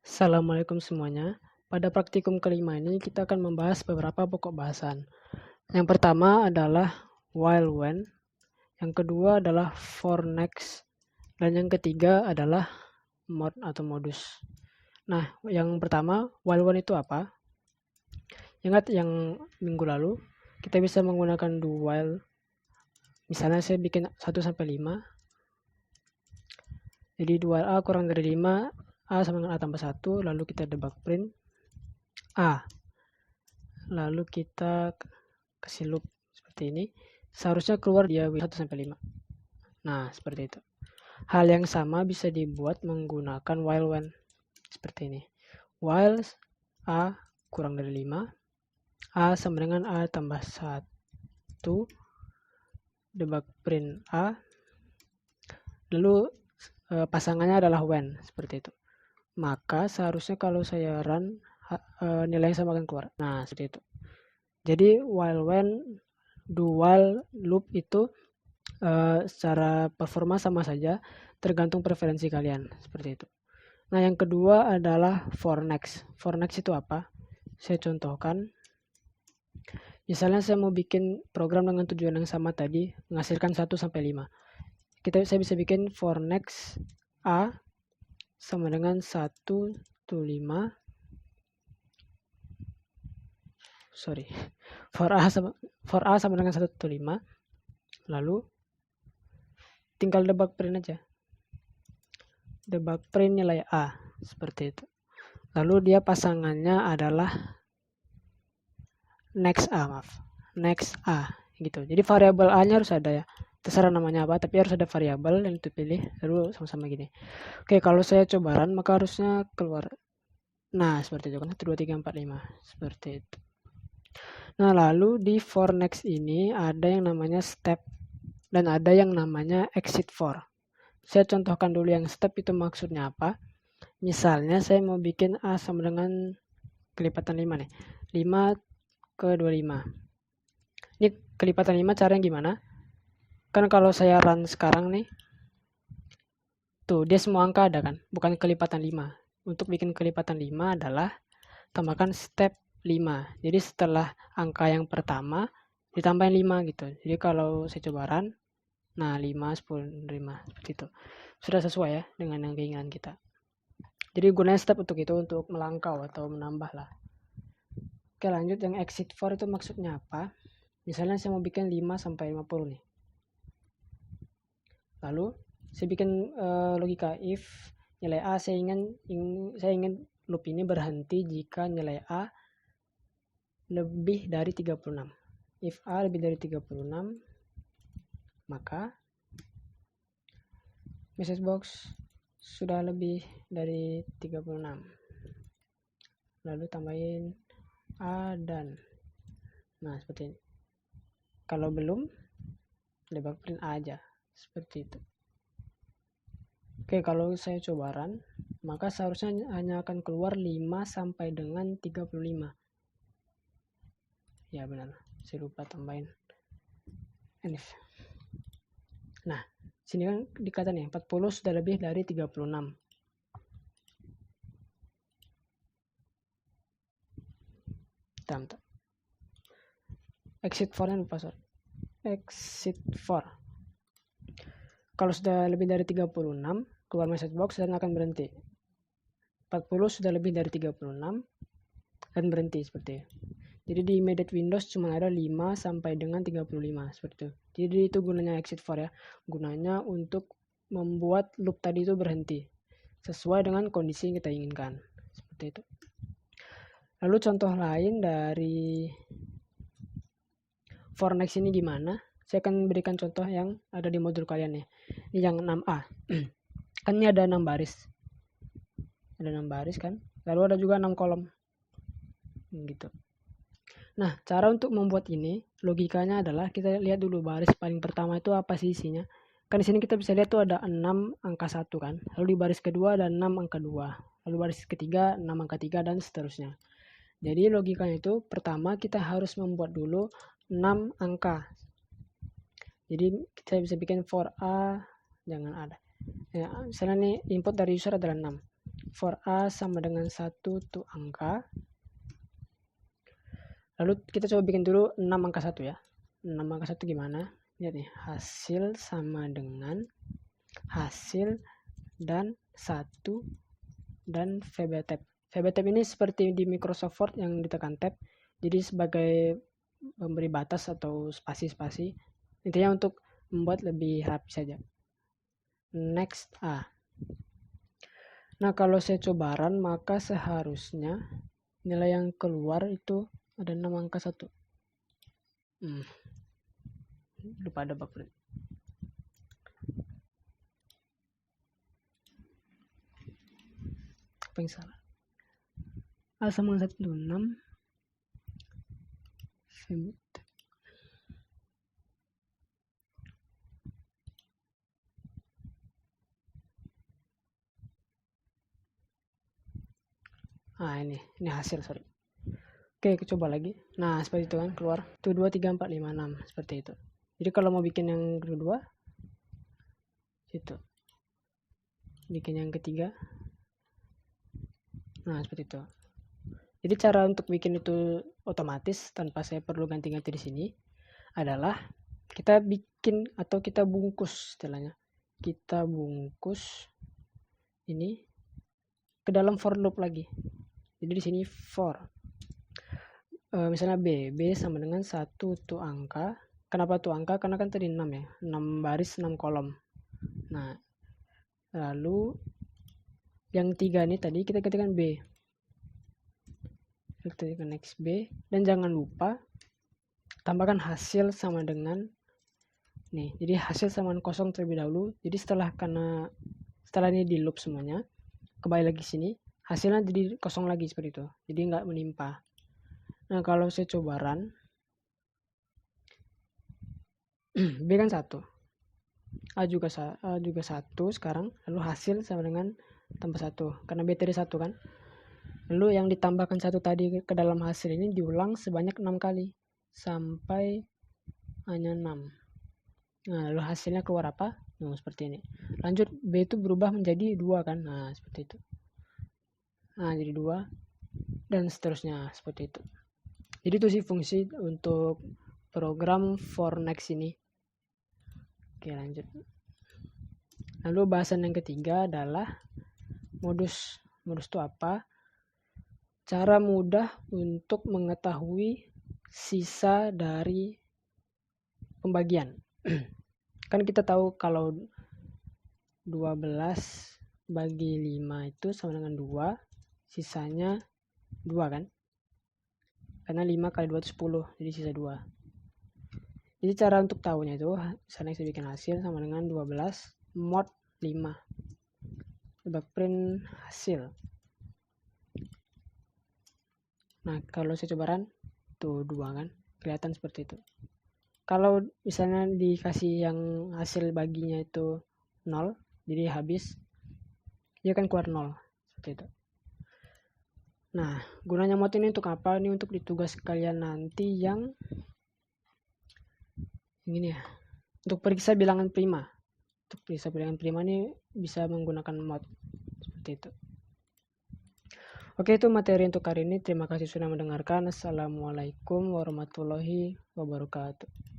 Assalamualaikum semuanya. Pada praktikum kelima ini kita akan membahas beberapa pokok bahasan. Yang pertama adalah while when, yang kedua adalah for next, dan yang ketiga adalah mode atau modus. Nah, yang pertama, while when itu apa? Ingat yang minggu lalu, kita bisa menggunakan do while. Misalnya saya bikin 1 sampai 5. Jadi do while A kurang dari 5, A sama dengan A tambah 1, lalu kita debug print A. Lalu kita kasih loop seperti ini. Seharusnya keluar dia 1 sampai 5. Nah, seperti itu. Hal yang sama bisa dibuat menggunakan while when. Seperti ini. While A kurang dari 5, A sama dengan A tambah 1, debug print A, lalu pasangannya adalah when, seperti itu. Maka seharusnya kalau saya run, nilai yang sama akan keluar. Nah, seperti itu. Jadi while when, do while, loop itu secara performa sama saja, tergantung preferensi kalian, seperti itu. Nah, yang kedua adalah for next. For next itu apa? Saya contohkan. Misalnya saya mau bikin program dengan tujuan yang sama tadi, menghasilkan 1 sampai 5. Saya bisa bikin for next A sama dengan 1 to 5. Sorry. For A sama dengan 1 to 5. Lalu tinggal debug print aja. Debug print nilai A, seperti itu. Lalu dia pasangannya adalah next A gitu. Jadi variabel A-nya harus ada ya. Terserah namanya apa, tapi harus ada variabel yang dipilih, lalu sama-sama gini. Oke, kalau saya coba run, maka harusnya keluar. Nah, seperti itu kan. 1, 2, 3, 4, 5. Seperti itu. Nah, lalu di for next ini ada yang namanya step dan ada yang namanya exit for. Saya contohkan dulu yang step itu maksudnya apa. Misalnya saya mau bikin A sama dengan kelipatan 5 nih. 5 ke 25. Ini kelipatan 5 caranya gimana? Kan kalau saya run sekarang nih, tuh dia semua angka ada kan, bukan kelipatan 5. Untuk bikin kelipatan 5 adalah tambahkan step 5. Jadi setelah angka yang pertama ditambahin 5 gitu. Jadi kalau saya coba run, nah 5, 10, 5 seperti itu. Sudah sesuai ya dengan yang keinginan kita. Jadi gunanya step untuk itu, untuk melangkau atau menambah lah. Oke, lanjut yang exit for itu maksudnya apa? Misalnya saya mau bikin 5 sampai 50 nih. Lalu saya bikin logika if nilai A saya ingin loop ini berhenti jika nilai A lebih dari 36. If A lebih dari 36, maka message box sudah lebih dari 36. Lalu tambahin A dan. Nah, seperti ini. Kalau belum, debug print A aja. Seperti itu. Oke, kalau saya coba run, maka seharusnya hanya akan keluar 5 sampai dengan 35. Ya benar, saya lupa tambahin enif. Nah, sini kan dikata nih 40 sudah lebih dari 36. Bentar. Exit for-nya lupa, sorry. Exit for. Kalau sudah lebih dari 36, keluar message box dan akan berhenti. 40 sudah lebih dari 36 dan berhenti seperti itu. Jadi di immediate Windows cuma ada 5 sampai dengan 35 seperti itu. Jadi itu gunanya exit for ya. Gunanya untuk membuat loop tadi itu berhenti sesuai dengan kondisi yang kita inginkan. Seperti itu. Lalu contoh lain dari for next ini gimana? Saya akan berikan contoh yang ada di modul kalian nih. Ini yang 6A. Kan ini ada 6 baris. Ada 6 baris kan? Lalu ada juga 6 kolom. Gitu. Nah, cara untuk membuat ini, logikanya adalah kita lihat dulu baris paling pertama itu apa sih isinya. Kan di sini kita bisa lihat tuh ada 6 angka 1 kan. Lalu di baris kedua ada 6 angka 2. Lalu baris ketiga 6 angka 3 dan seterusnya. Jadi logikanya itu pertama kita harus membuat dulu 6 angka. Jadi kita bisa bikin for A, jangan ada. Ya, misalnya nih input dari user adalah 6. for A sama dengan 1 tuh angka. Lalu kita coba bikin dulu 6 angka 1 ya. 6 angka 1 gimana? Lihat nih, hasil sama dengan hasil dan 1 dan VB tab. VB tab ini seperti di Microsoft Word yang ditekan tab. Jadi sebagai memberi batas atau spasi-spasi. Intinya untuk membuat lebih rapi saja. Next A. Nah, kalau saya coba run, maka seharusnya nilai yang keluar itu ada 6 angka 1. Lupa ada bug. Apa yang salah? A sama 1 itu 6. Ini hasil, sorry. Oke, coba lagi. Nah, seperti itu kan keluar. Tuh 2, 3, 4, 5, 6. Seperti itu. Jadi kalau mau bikin yang kedua, itu. Bikin yang ketiga. Nah, seperti itu. Jadi cara untuk bikin itu otomatis tanpa saya perlu ganti-ganti di sini adalah kita bikin atau kita bungkus istilahnya. Kita bungkus ini ke dalam for loop lagi. Jadi di sini for. Misalnya B sama dengan 1 tuh angka. Kenapa tuh angka? Karena kan tadi 6 ya. 6 baris, 6 kolom. Nah, lalu yang 3 nih tadi kita ketikkan B. Kita ketikkan next B. Dan jangan lupa tambahkan hasil sama dengan nih. Jadi hasil sama dengan kosong terlebih dahulu. Jadi setelah ini di loop semuanya, kembali lagi sini, hasilnya jadi kosong lagi seperti itu. Jadi nggak menimpa. Nah, kalau saya coba run, B kan 1. A juga 1 sekarang. Lalu hasil sama dengan tambah 1. Karena B tadi 1 kan. Lalu yang ditambahkan 1 tadi ke dalam hasil ini diulang sebanyak 6 kali. Sampai hanya 6. Nah, lalu hasilnya keluar apa? Nah, seperti ini. Lanjut, B itu berubah menjadi 2 kan. Nah, seperti itu. Nah, jadi 2. Dan seterusnya seperti itu. Jadi itu sih fungsi untuk program for next ini. Oke, lanjut. Lalu bahasan yang ketiga adalah modus. Modus itu apa? Cara mudah untuk mengetahui sisa dari pembagian. Kan kita tahu kalau 12 bagi 5 itu sama dengan 2, sisanya 2 kan? Karena 5 kali 2 itu 10, jadi sisa 2. Jadi cara untuk tahunya itu, misalnya saya bikin hasil sama dengan 12 mod 5. Coba print hasil. Nah, kalau saya coba run, tuh 2 kan? Kelihatan seperti itu. Kalau misalnya dikasih yang hasil baginya itu 0, jadi habis, dia kan keluar 0. Seperti itu. Nah, gunanya mod ini untuk apa? Ini untuk ditugas kalian nanti yang ini ya. Untuk periksa bilangan prima. Untuk periksa bilangan prima ini bisa menggunakan mod. Seperti itu. Oke, itu materi untuk hari ini. Terima kasih sudah mendengarkan. Assalamualaikum warahmatullahi wabarakatuh.